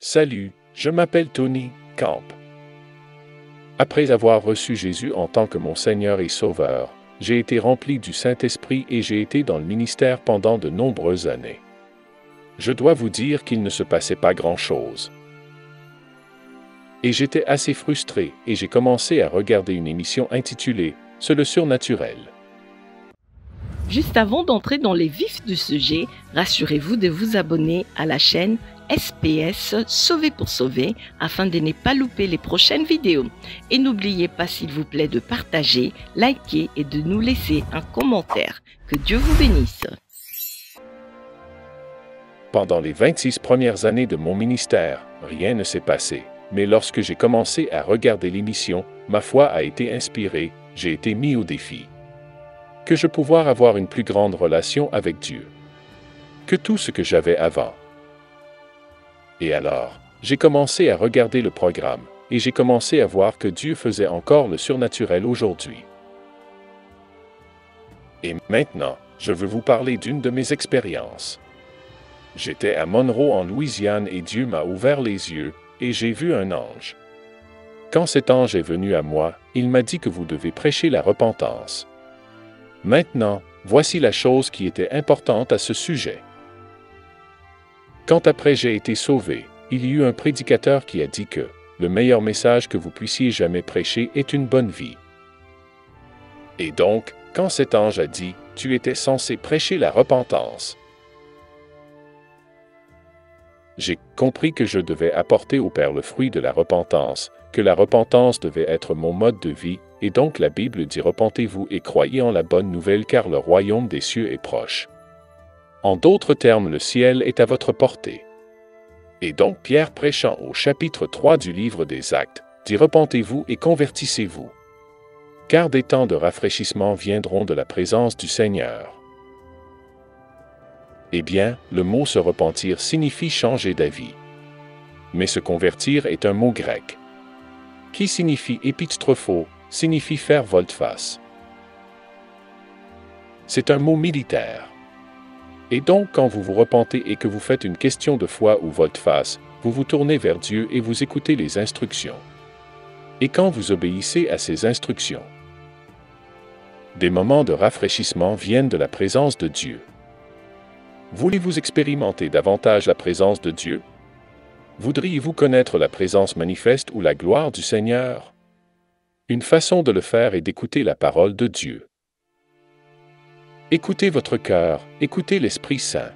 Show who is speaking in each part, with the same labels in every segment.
Speaker 1: Salut, je m'appelle Tony Camp. Après avoir reçu Jésus en tant que mon Seigneur et Sauveur, j'ai été rempli du Saint-Esprit et j'ai été dans le ministère pendant de nombreuses années. Je dois vous dire qu'il ne se passait pas grand-chose. Et j'étais assez frustré et j'ai commencé à regarder une émission intitulée « Sur le surnaturel ».
Speaker 2: Juste avant d'entrer dans les vifs du sujet, rassurez-vous de vous abonner à la chaîne SPS Sauver pour Sauver afin de ne pas louper les prochaines vidéos. Et n'oubliez pas s'il vous plaît de partager, liker et de nous laisser un commentaire. Que Dieu vous bénisse.
Speaker 1: Pendant les 26 premières années de mon ministère, rien ne s'est passé. Mais lorsque j'ai commencé à regarder l'émission, ma foi a été inspirée, j'ai été mis au défi. Que je pouvoir avoir une plus grande relation avec Dieu que tout ce que j'avais avant. Et alors, j'ai commencé à regarder le programme, et j'ai commencé à voir que Dieu faisait encore le surnaturel aujourd'hui. Et maintenant, je veux vous parler d'une de mes expériences. J'étais à Monroe en Louisiane et Dieu m'a ouvert les yeux, et j'ai vu un ange. Quand cet ange est venu à moi, il m'a dit que vous devez prêcher la repentance. Maintenant, voici la chose qui était importante à ce sujet. Quand après j'ai été sauvé, il y eut un prédicateur qui a dit que le meilleur message que vous puissiez jamais prêcher est une bonne vie. Et donc, quand cet ange a dit « Tu étais censé prêcher la repentance », j'ai compris que je devais apporter au Père le fruit de la repentance, que la repentance devait être mon mode de vie, et donc la Bible dit « Repentez-vous et croyez en la bonne nouvelle car le royaume des cieux est proche ». En d'autres termes, le ciel est à votre portée. Et donc Pierre prêchant au chapitre 3 du livre des Actes, dit « Repentez-vous et convertissez-vous, car des temps de rafraîchissement viendront de la présence du Seigneur ». Eh bien, le mot se repentir signifie changer d'avis. Mais se convertir est un mot grec, qui signifie épistropho, signifie faire volte-face. C'est un mot militaire. Et donc, quand vous vous repentez et que vous faites une question de foi ou volte-face, vous vous tournez vers Dieu et vous écoutez les instructions. Et quand vous obéissez à ces instructions, des moments de rafraîchissement viennent de la présence de Dieu. Voulez-vous expérimenter davantage la présence de Dieu? Voudriez-vous connaître la présence manifeste ou la gloire du Seigneur? Une façon de le faire est d'écouter la parole de Dieu. Écoutez votre cœur, écoutez l'Esprit Saint.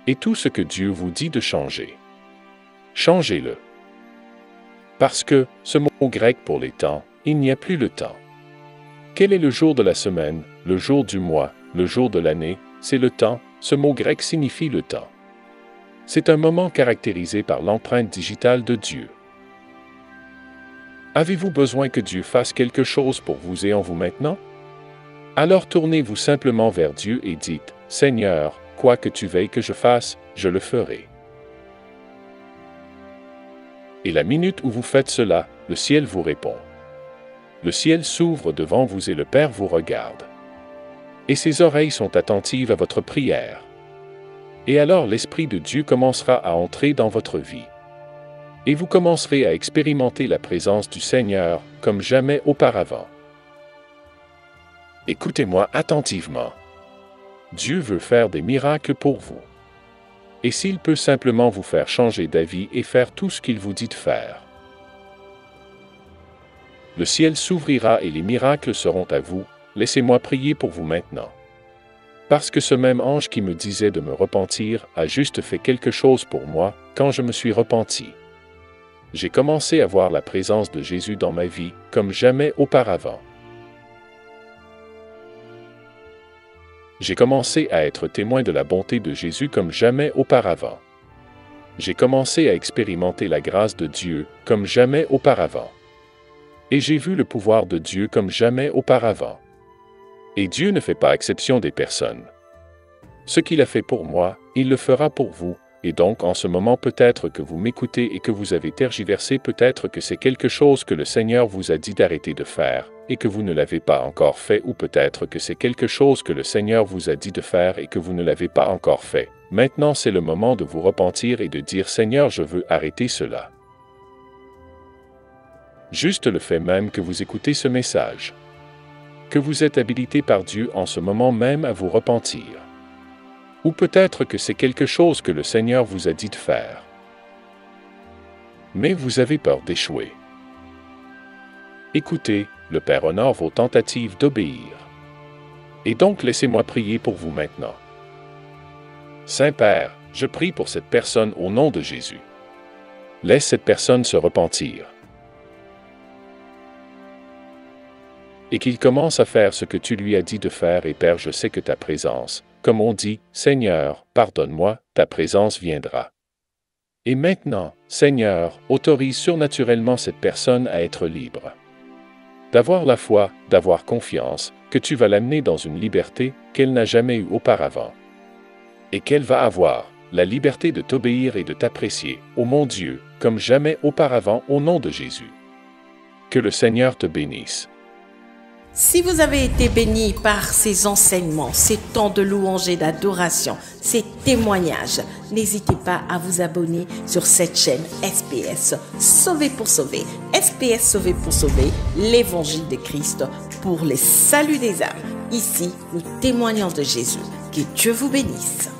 Speaker 1: Et tout ce que Dieu vous dit de changer, changez-le. Parce que, ce mot grec pour les temps, il n'y a plus le temps. Quel est le jour de la semaine, le jour du mois, le jour de l'année? C'est le temps, ce mot grec signifie le temps. C'est un moment caractérisé par l'empreinte digitale de Dieu. Avez-vous besoin que Dieu fasse quelque chose pour vous et en vous maintenant? Alors tournez-vous simplement vers Dieu et dites, « Seigneur, quoi que tu veuilles que je fasse, je le ferai. » Et la minute où vous faites cela, le ciel vous répond. Le ciel s'ouvre devant vous et le Père vous regarde. Et ses oreilles sont attentives à votre prière. Et alors l'Esprit de Dieu commencera à entrer dans votre vie. Et vous commencerez à expérimenter la présence du Seigneur comme jamais auparavant. Écoutez-moi attentivement. Dieu veut faire des miracles pour vous. Et s'il peut simplement vous faire changer d'avis et faire tout ce qu'il vous dit de faire, le ciel s'ouvrira et les miracles seront à vous. Laissez-moi prier pour vous maintenant. Parce que ce même ange qui me disait de me repentir a juste fait quelque chose pour moi quand je me suis repenti. J'ai commencé à voir la présence de Jésus dans ma vie comme jamais auparavant. J'ai commencé à être témoin de la bonté de Jésus comme jamais auparavant. J'ai commencé à expérimenter la grâce de Dieu comme jamais auparavant. Et j'ai vu le pouvoir de Dieu comme jamais auparavant. Et Dieu ne fait pas exception des personnes. Ce qu'il a fait pour moi, il le fera pour vous, et donc en ce moment peut-être que vous m'écoutez et que vous avez tergiversé, peut-être que c'est quelque chose que le Seigneur vous a dit d'arrêter de faire, et que vous ne l'avez pas encore fait, ou peut-être que c'est quelque chose que le Seigneur vous a dit de faire et que vous ne l'avez pas encore fait. Maintenant c'est le moment de vous repentir et de dire « Seigneur, je veux arrêter cela ». Juste le fait même que vous écoutez ce message. Que vous êtes habilité par Dieu en ce moment même à vous repentir. Ou peut-être que c'est quelque chose que le Seigneur vous a dit de faire. Mais vous avez peur d'échouer. Écoutez, le Père honore vos tentatives d'obéir. Et donc laissez-moi prier pour vous maintenant. Saint-Père, je prie pour cette personne au nom de Jésus. Laisse cette personne se repentir. Et qu'il commence à faire ce que tu lui as dit de faire. Et Père, je sais que ta présence, comme on dit, Seigneur, pardonne-moi, ta présence viendra. Et maintenant, Seigneur, autorise surnaturellement cette personne à être libre. D'avoir la foi, d'avoir confiance, que tu vas l'amener dans une liberté qu'elle n'a jamais eue auparavant. Et qu'elle va avoir la liberté de t'obéir et de t'apprécier, ô mon Dieu, comme jamais auparavant au nom de Jésus. Que le Seigneur te bénisse.
Speaker 2: Si vous avez été béni par ces enseignements, ces temps de louange et d'adoration, ces témoignages, n'hésitez pas à vous abonner sur cette chaîne SPS Sauvé pour sauver. SPS Sauvé pour sauver, l'évangile de Christ pour les saluts des âmes. Ici, nous témoignons de Jésus. Que Dieu vous bénisse.